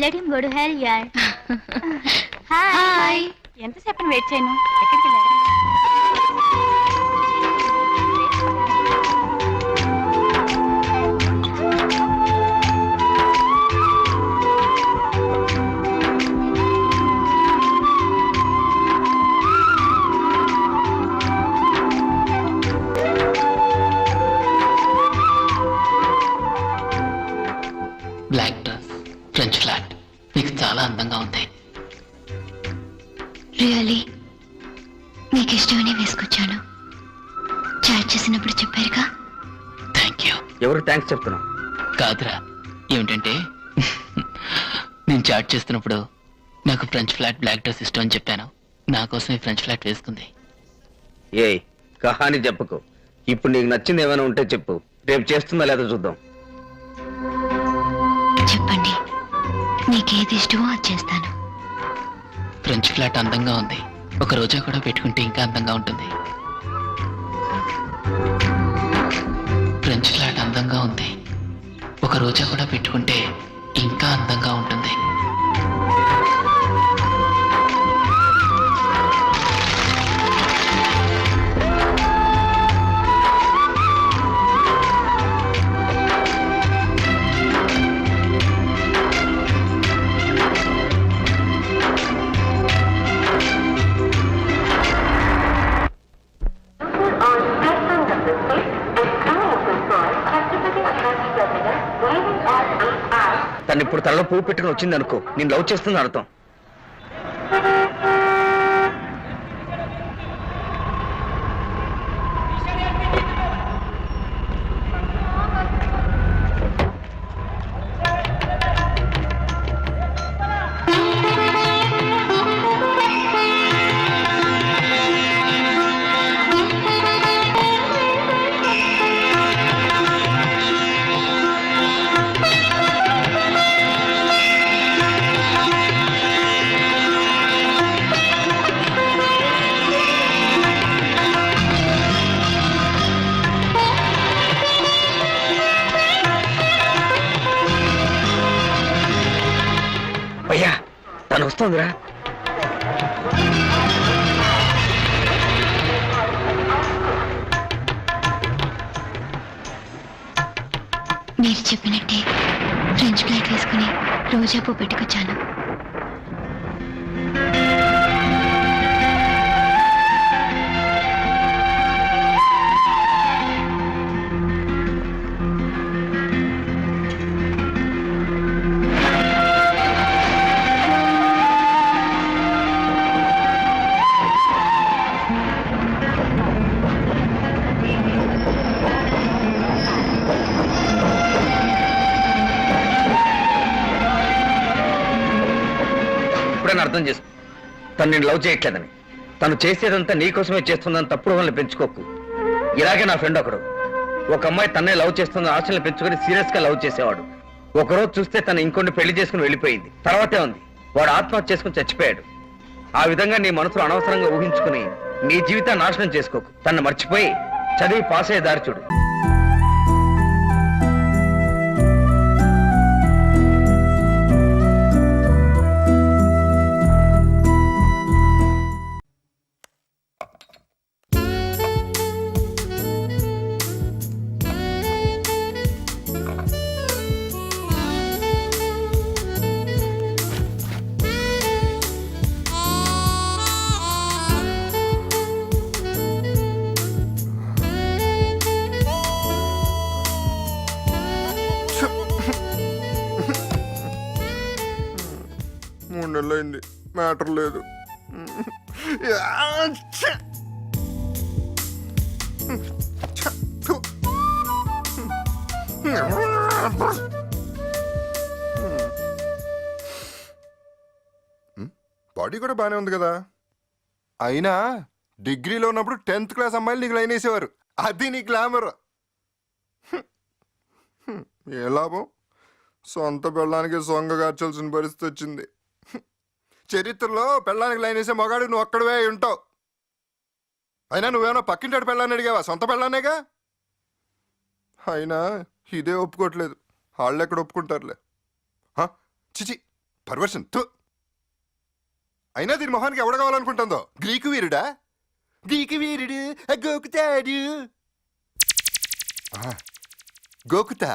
Let him go to hell యార్. Hi. ఎంతసేపు wait చేయను? ఎక్కడికి వెళ్ళారు? బ్లాక్ డ్రెస్, ఫ్రెంచ్ ఫ్లాట్, నీకు చాలా అందంగా ఉంది. రియలీ మీకు ఇష్టమని వేసుకొచ్చాను. చాట్ చేసినప్పుడు చెప్పారుగా. Thank you. ఎవరికి థ్యాంక్స్ చెప్తున్నావు? కాదురా, ఏమిటంటే నేను చాట్ చేస్తున్నప్పుడు నాకు ఫ్రెంచ్ ఫ్లాట్ బ్లాక్ డ్రెస్ ఇష్టం అని చెప్పాను. నా కోసం ఈ ఫ్రెంచ్ ఫ్లాట్ వేసుకుంది. ఏ కహాని చెప్పకు. ఇప్పుడు నీకు నచ్చింది ఏమైనా ఉంటే చెప్పు, రేపు చేస్తుందా లేదా చూద్దాం. చెప్పండి, మీకేది ఇష్టమో అది చేస్తాను. ఫ్రెంచ్ ఫ్లాట్ అందంగా ఉంది, ఒక రోజా కూడా పెట్టుకుంటే ఇంకా అందంగా ఉంటుంది. ఫ్రెంచ్ ఫ్లాట్ అందంగా ఉంది, ఒక రోజా కూడా పెట్టుకుంటే ఇంకా అందంగా ఉంటుంది. తను ఇప్పుడు తలలో పువ్వు పెట్టుకుని వచ్చింది అనుకో, నేను లవ్ చేస్తుంది అర్థం. అయ్యా తను వస్తుందిరా. మీరు చెప్పినట్టే ఫ్రెంచ్ ఫ్లాట్ వేసుకుని రోజా పూ పెట్టుకొచ్చాను. అర్థం చేసుకో, తను నేను లవ్ చేయట్లేదని, తను చేసేదంతా నీకోసమే చేస్తుందని తప్పుడు వాళ్ళని పెంచుకోకు. ఇలాగే నా ఫ్రెండ్ ఒకడు, ఒక అమ్మాయి తన్నే లవ్ చేస్తుందని ఆశలను పెంచుకొని సీరియస్ గా లవ్ చేసేవాడు. ఒకరోజు చూస్తే తను ఇంకొన్ని పెళ్లి చేసుకుని వెళ్ళిపోయింది. తర్వాతే ఉంది వాడు ఆత్మహత్య చేసుకుని చచ్చిపోయాడు. ఆ విధంగా నీ మనసులో అనవసరంగా ఊహించుకుని నీ జీవితాన్ని నాశనం చేసుకోకు. తను మర్చిపోయి చదివి పాస్ అయ్యే దారి చూడు. నెలైంది, మ్యాటర్ లేదు. బాడీ కూడా బానే ఉంది కదా. అయినా డిగ్రీలో ఉన్నప్పుడు 10th క్లాస్ అమ్మాయిలు నీకు లైన్ వేసేవారు. అది నీ గ్లామర్. ఏ లాభం, సొంత పెళ్ళానికి సొంగగార్చాల్సిన పరిస్థితి వచ్చింది. చరిత్రలో పెళ్ళానికి లైన్ వేసే మగాడు నువ్వు అక్కడవే ఉంటావు. అయినా నువ్వేమన్నా పక్కింటాడు పెళ్ళాన్ని అడిగావా? సొంత పెళ్ళానేగా. అయినా ఇదే ఒప్పుకోవట్లేదు, వాళ్ళు ఎక్కడ ఒప్పుకుంటారులే. చిచి, పర్వర్షన్ అయినా దీని మొహానికి ఎవడ కావాలనుకుంటుందో గ్రీకు వీరుడా గ్రీకు వీరుడు గోకుతాడు గోకుతా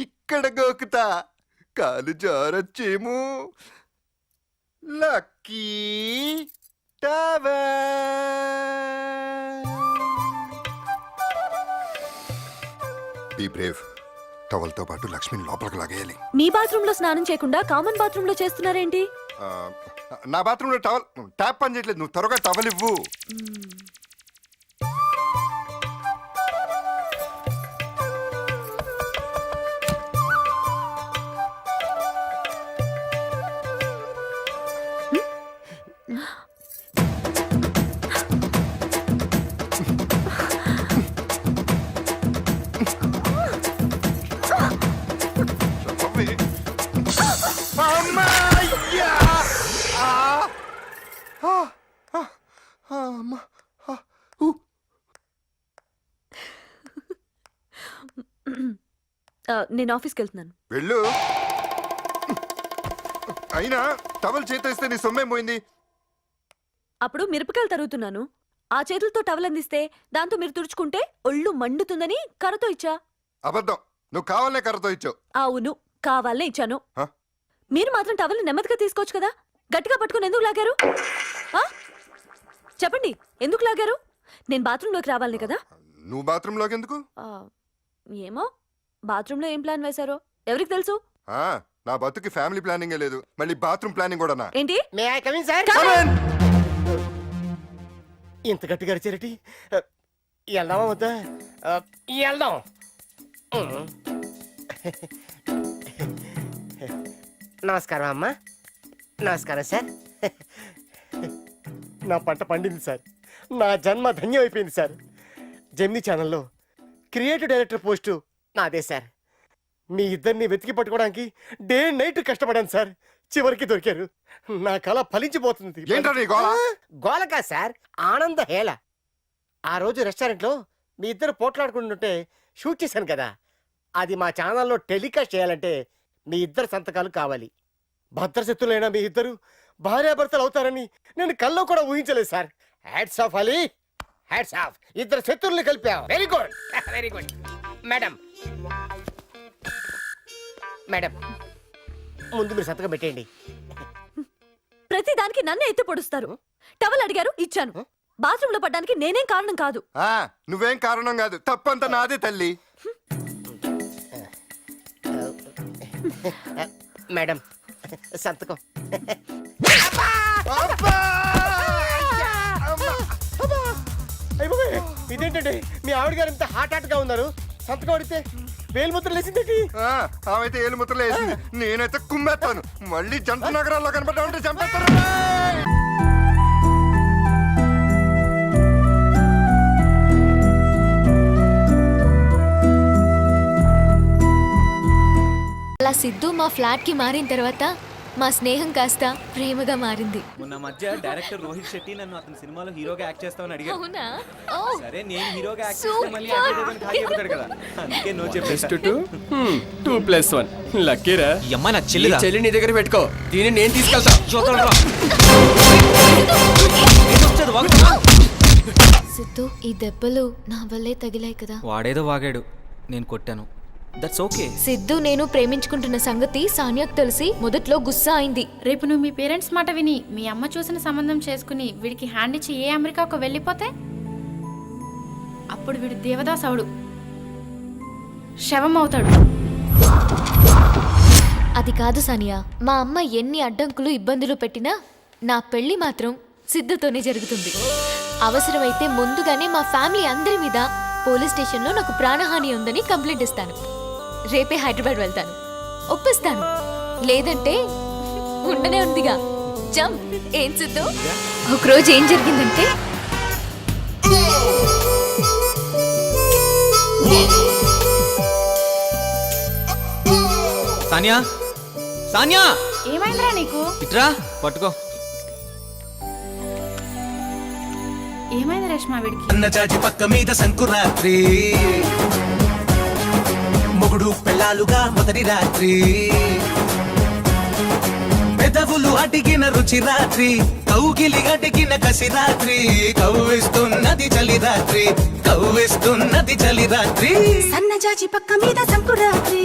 ఇక్కడ గోకుతా కాలు జారొచ్చేమో లక్కీ బీ బ్రేవ్ టవల్తో పాటు లక్ష్మిని లోపలికి లాగేయాలి మీ బాత్రూమ్ లో స్నానం చేయకుండా కామన్ బాత్రూమ్ లో చేస్తున్నారేంటి? ఆ, నా బాత్రూంలో టవల్ ట్యాప్ పని చేయట్లేదు నువ్వు త్వరగా టవల్ ఇవ్వు అమ్మయ్యా! అమ్మ. నేను ఆఫీస్కి వెళ్తున్నాను. వెళ్ళు అయినా టవల్ చేతిస్తే నీ సొమ్మేం పోయింది అప్పుడు మిరపకాయలు తరుగుతున్నాను. ఆ చేతులతో టవల్ అందిస్తే దాంతో మీరు తుడుచుకుంటే ఒళ్ళు మండుతుందని కర్రతో ఇచ్చా. అబద్ధం నువ్వు కావాలనే కర్రతో ఇచ్చావు అవును, కావాలనే ఇచ్చాను. హ? మీరు మాత్రం టవల్ నెమ్మదిగా తీసుకోవచ్చు కదా, గట్టిగా పట్టుకుని ఎందుకు లాగారు? ఆ? చెప్పండి, ఎందుకు లాగారు? నేను బాత్రూంలోకి రావాలని కదా. నువ్వు బాత్రూంలోకి ఎందుకు ఆ, ఏమో బాత్రూంలో ఏం ప్లాన్ వేశారో ఎవరికి తెలుసు. ఆ, నా బతుకి ఫ్యామిలీ ప్లానింగే లేదు మళ్ళీ బాత్రూమ్ ప్లానింగ్ కూడా ఏంటి? May I come in sir? ఇంత గట్టిగా అరిచారటి వెళ్దామా వద్దా? వెళ్దాం. నమస్కారం అమ్మా. నమస్కారం సార్. నా పంట పండింది సార్. నా జన్మ ధన్యం అయిపోయింది సార్. జెమినీ ఛానల్లో క్రియేటివ్ డైరెక్టర్ పోస్టు నాదే సార్. మీ ఇద్దరిని వెతికి పట్టుకోవడానికి డే నైట్ కష్టపడాను సార్. చివరికి దొరికారు. నా కళ ఫలించిపోతుంది. ఏంటో నీ గోల? గోలకా సార్, ఆనంద హేళ. ఆ రోజు రెస్టారెంట్లో మీ ఇద్దరు పోట్లాడుకుంటుంటే షూట్ చేశాను కదా, అది మా ఛానల్లో టెలికాస్ట్ చేయాలంటే మీ ఇద్దరు సంతకాలు కావాలి. భద్రశత్రులైన మీ ఇద్దరు భార్యాభర్తలు అవుతారని నేను కల్లో కూడా ఊహించలేదు సార్. Hats off Ali, hats off. ఇద్దరు శత్రుల్ని కలిపావు. Very good, very good. Madam, madam ముందు మీరు సంతకం పెట్టేయండి. ప్రతి దానికి నన్నే ఎత్తి పొడుస్తారు. టవల్ అడిగారు, ఇచ్చాను. బాత్రూంలో పడ్డానికి నేనేం కారణం కాదు. ఆ, నువ్వేం కారణం కాదు, తప్పంతా నాదే తల్లి. మేడం సంతకం. అబ్బా! అయిపోయి ఇదేంటండి, మీ ఆవిడ గారు ఇంత హాట్ గా ఉన్నారు, సంతకం అడిగితే వేలుముద్ర లేచిందేంటి? ఆ, ఆమెతే ఏలు ముద్రలు వేసింది, నేనైతే కుమ్మేస్తాను. మళ్ళీ జంట నగరాల్లో కనపడ్డా ఉంటే చంపేస్తాను. అలా సిద్ధు మా ఫ్లాట్ కి మారిన తర్వాత మా స్నేహం కాస్త ప్రేమగా మారింది. మొన్న మధ్య డైరెక్టర్ రోహిత్ శెట్టి నన్ను అతని సినిమాలో హీరోగా యాక్ట్ చేస్తామని అడిగారు. అవునా? ఓ, సరే నేను హీరోగా యాక్ట్ Super. చేస్తే మళ్ళీ యాక్ట్ చేయడానికి ఖాళీ అయిపోతాడు కదా, అందుకే నో చెప్పేసి 2+1 లక్కీరా. ఈ అమ్మాయి నా చెల్లి చెల్లి నీ దగ్గర పెట్టుకో, దీన్ని నేను తీసుకెళ్తా. సిద్ధు, ఈ దెబ్బలు నా వల్లే తగిలాయి కదా. వాడేదో వాగాడు, నేను కొట్టాను. That's okay. సిద్ధు నేను ప్రేమించుకుంటున్న సంగతి సానియాకు తెలిసి మొదట్లో గుస్సా అయింది. రేపు నువ్వు మీ పేరెంట్స్ మాట విని మీ అమ్మ చూసిన సంబంధం చేసుకుని వీడికి హ్యాండ్ ఇచ్చి ఏ అమెరికాకు వెళ్ళిపోతే అప్పుడు వీడు దేవదాస్ అవుడు, శవం అవుతాడు. అది కాదు సానియా, మా అమ్మ ఎన్ని అడ్డంకులు ఇబ్బందులు పెట్టినా నా పెళ్లి మాత్రం సిద్ధుతోనే జరుగుతుంది. అవసరమైతే ముందుగానే మా ఫ్యామిలీ అందరి మీద పోలీస్ స్టేషన్లో నాకు ప్రాణహాని ఉందని కంప్లైంట్ ఇస్తాను. రేపే హైదరాబాద్ వెళ్తాను, ఒప్పిస్తాను. లేదంటే ఉండనే ఉందిగా జంప్. ఏం సిద్ధు, ఒకరోజు ఏం జరిగిందంటే సానియా, సానియా ఏమైందిరా నీకు? ఇట్రా పట్టుకో. ఏమైంది రేష్మా వీడికి? అన్న చాచి పక్క మీద సంకురాత్రి, మొగుడు పెళ్ళాలుగా మొదటి రాత్రి, పెదవులు అడిగిన రుచి రాత్రి కౌగిలి అడిగిన కసి రాత్రి కవ్విస్తున్నది చలి రాత్రి కవ్విస్తున్నది చలి రాత్రి సన్నజాజి పక్క మీద సంకురాత్రి